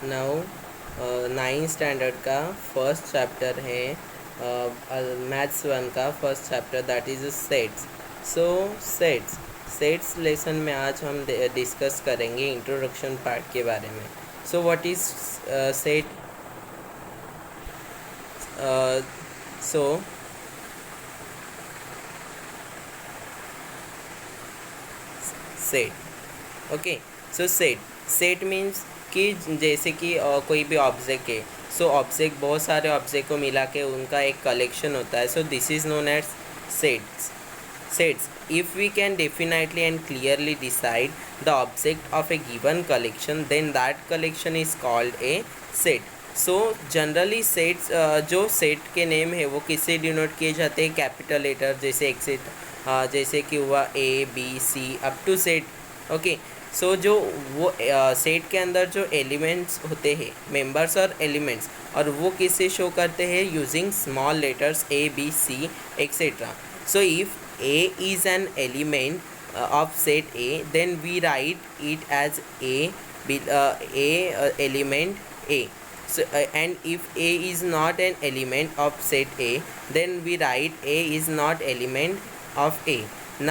Now 9th standard का first chapter है, maths 1 का first chapter, that is sets. So sets sets lesson में आज हम डिस्कस करेंगे इंट्रोडक्शन पार्ट के बारे में। So what is set? So set, okay. So set means कि जैसे कि कोई भी ऑब्जेक्ट है, सो ऑब्जेक्ट बहुत सारे ऑब्जेक्ट को मिला के उनका एक कलेक्शन होता है। So this is known as sets. If we can definitely and clearly decide the object of a given collection, then that collection is called a set. So generally sets, जो set के name है वो किससे denote किए जाते हैं? Capital letter, जैसे एक्सेट, जैसे कि हुआ A B C up to set, okay. So जो वो सेट के अंदर जो एलिमेंट्स होते हैं, मेंबर्स और एलिमेंट्स, और वो किससे शो करते हैं? Using small letters a B c etcetera. So if A is an element of set A, then we write it as element A. So and if A is not an element of set A, then we write A is not element of A.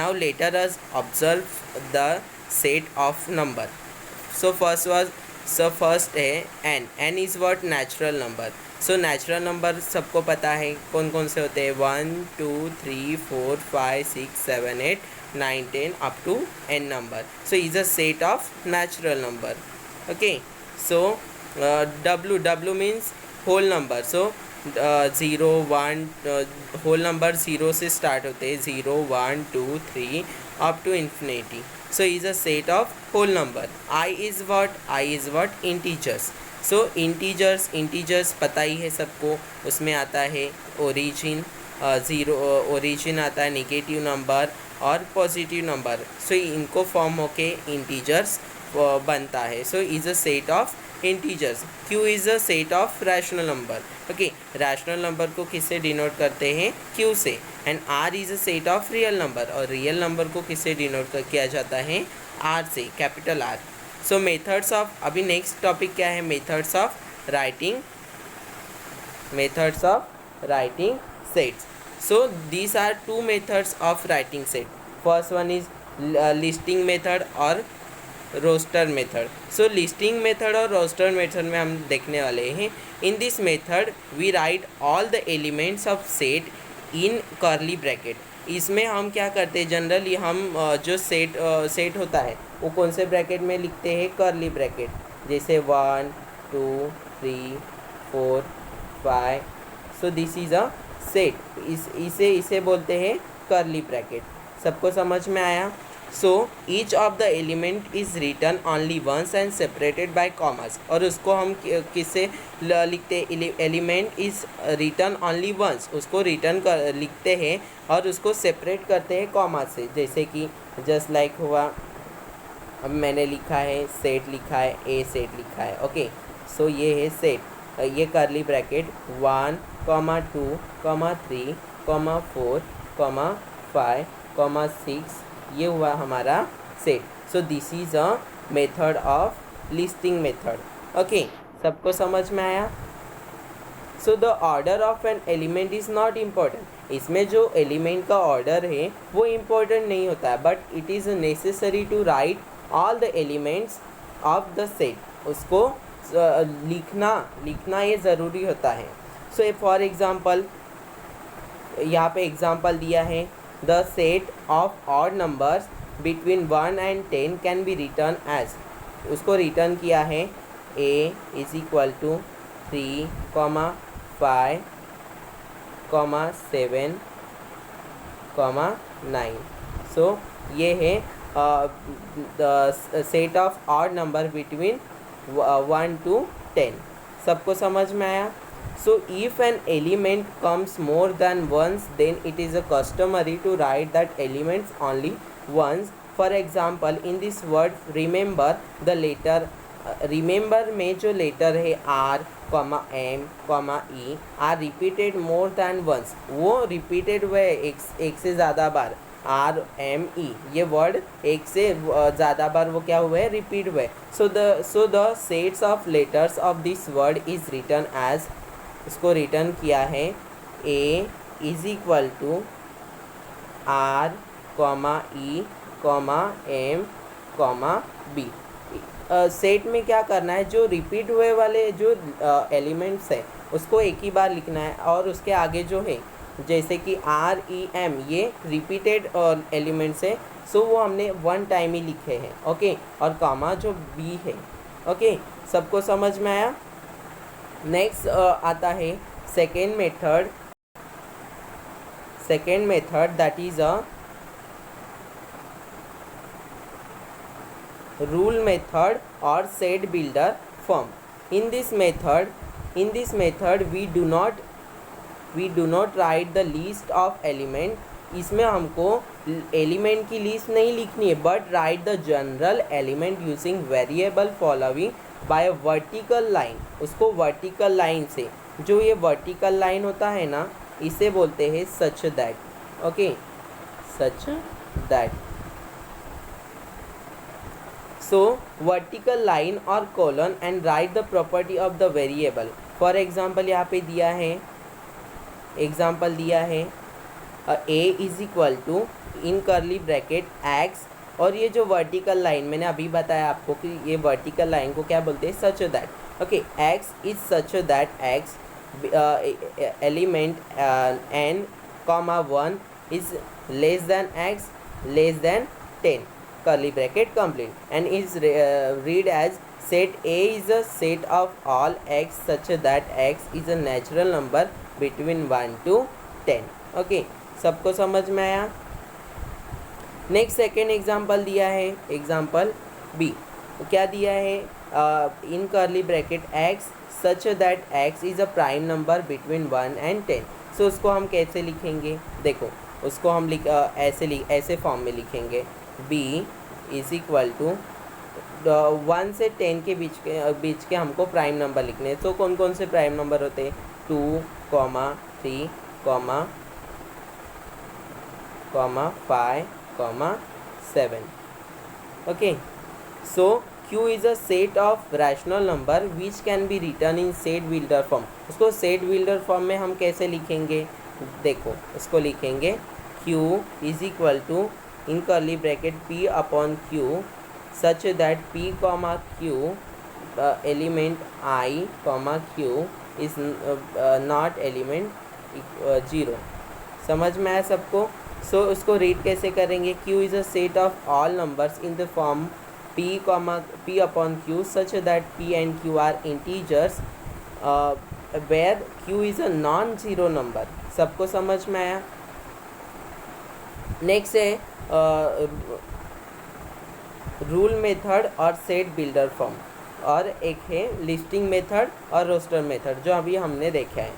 Now let us observe the set of number. So first है n is what? Natural number. So natural number सबको पता है कौन कौन से होते हैं? 1 2 3 4 5 6 7 8 9 10 up to n number. So is a set of natural number, okay. So w means whole number. So 0 1 whole number 0 से स्टार्ट होते हैं, 0 1 2 3 up to infinity. So is a set of whole number. I is what? Integers. So integers पता ही है सबको, उसमें आता है ओरिजिन, ज़ीरो ओरिजिन आता है, नेगेटिव नंबर और पॉजिटिव नंबर. सो इनको फॉर्म होके इंटीजर्स बनता है. So is a set of integers. Q is a set of rational number, okay. Rational number को किससे डिनोट करते हैं? क्यू से. And R is a set of real number, और रियल नंबर को किससे डिनोट किया जाता है? आर से, capital R. So methods of, अभी नेक्स्ट टॉपिक क्या है? Methods of writing sets. So these are two methods of writing set. First one is listing method और roster method. So listing method और roster method में हम देखने वाले हैं. In this method we write all the elements of set in curly bracket. इसमें हम क्या करते हैं? जनरली हम जो सेट होता है वो कौन से ब्रैकेट में लिखते हैं? Curly bracket. जैसे 1 2 3 4 5. So this is a set. इसे बोलते हैं कर्ली ब्रैकेट. सबको समझ में आया? So each of the element is written only once and separated by commas. और उसको हम किससे लिखते? Element is written only once, उसको रिटर्न कर लिखते हैं और उसको सेपरेट करते हैं कॉमा से. जैसे कि जस्ट लाइक हुआ, अब मैंने लिखा है सेट, लिखा है ए सेट लिखा है, ओके. सो ये है सेट. ये कर्ली ब्रैकेट 1 2 3 4 5 6, ये हुआ हमारा set. So this is a method of listing method, okay. सबको समझ में आया? So the order of an element is not important. इसमें जो एलिमेंट का ऑर्डर है वो इम्पोर्टेंट नहीं होता है, but it is necessary to write all the elements of the set. उसको लिखना ये ज़रूरी होता है. सो फॉर एग्ज़ाम्पल, यहाँ पे एग्ज़ाम्पल दिया है, the set of odd numbers between 1 and 10 can be written as. उसको रिटर्न किया है a is equal to 3, 5, 7, 9. So ये है the set of odd number between 1 to 10. सबको समझ में आया? So if an element comes more than once, then it is a customary to write that elements only once. For example, in this word remember, the letter remember में जो letter है R, M, E are repeated more than once. वो repeated हुए एक से ज़्यादा बार. RME, ये word एक से ज़्यादा बार वो क्या हुए, रिपीट हुए. So the sets of letters of this word is written as, इसको रिटर्न किया है A is equal to R, E, M, B. सेट में क्या करना है, जो रिपीट हुए वाले जो एलिमेंट्स है उसको एक ही बार लिखना है, और उसके आगे जो है जैसे कि REM ये रिपीटेड एलिमेंट्स है, सो वो हमने वन टाइम ही लिखे हैं. ओके, और कॉमा जो B है. ओके, सबको समझ में आया. नेक्स्ट आता है second method that is a rule method or set builder form. In this method we do not write the list of element. इसमें हमको एलिमेंट की लिस्ट नहीं लिखनी है, but right the general element using variable following bye vertical line. उसको vertical line से, जो ये वर्टिकल लाइन होता है ना, इसे बोलते हैं such that. Okay, such that. So vertical line or colon and write the property of the variable. For example यहाँ पे दिया है, एग्जाम्पल दिया है A is equal to in curly bracket x, और ये जो वर्टिकल लाइन मैंने अभी बताया आपको कि ये वर्टिकल लाइन को क्या बोलते हैं, such that. Okay, x is such that x element n, 1 is less than x less than 10, curly bracket complete, and is read as set A is a set of all x such that x is a natural number between 1 to 10. Okay, सबको समझ में आया. Next second example दिया है, example B. क्या दिया है, in curly bracket x such that x is a prime number between 1 and 10. So उसको हम कैसे लिखेंगे, देखो उसको हम ऐसे फॉर्म में लिखेंगे. B इज इक्वल टू 1 से 10 के बीच के हमको प्राइम नंबर लिखने हैं. तो कौन कौन से प्राइम नंबर होते हैं, 2, 3, 5, 7. Okay, so Q is a set of rational number which can be written in set builder form. उसको सेट बिल्डर फॉर्म में हम कैसे लिखेंगे, देखो उसको लिखेंगे Q is equal to in curly bracket P upon Q such that P comma Q element I comma Q is not element 0. समझ में आया सबको. सो उसको रीड कैसे करेंगे, Q is a set of all numbers in the form P upon Q such that P and Q are integers where Q is a non-zero number. सबको समझ में आया. नेक्स्ट है रूल मेथड और सेट बिल्डर फॉर्म, और एक है listing method और रोस्टर मेथड जो अभी हमने देखा है.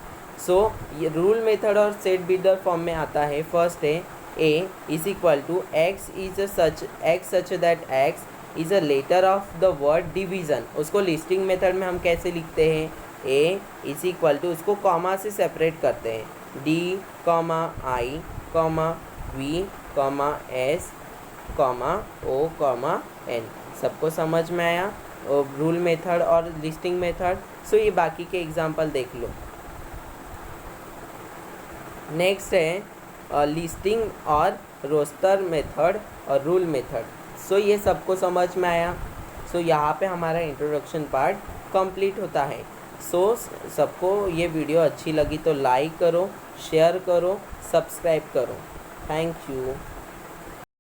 सो ये रूल मेथड और सेट बिल्डर फॉर्म में आता है. फर्स्ट है A is equal to x such that x is a letter of the word division. उसको लिस्टिंग मेथड में हम कैसे लिखते हैं, A इज इक्वल टू, उसको कॉमा से सेपरेट करते हैं, D, I, V, S, O, N. सबको समझ में आया रूल मेथड और लिस्टिंग मेथड. सो ये बाकी के एग्जांपल देख लो. नेक्स्ट है लिस्टिंग और रोस्टर मेथड और रूल मेथड. सो ये सबको समझ में आया. सो यहाँ पे हमारा इंट्रोडक्शन पार्ट कंप्लीट होता है. सो सबको ये वीडियो अच्छी लगी तो लाइक करो, शेयर करो, सब्सक्राइब करो. Thank you.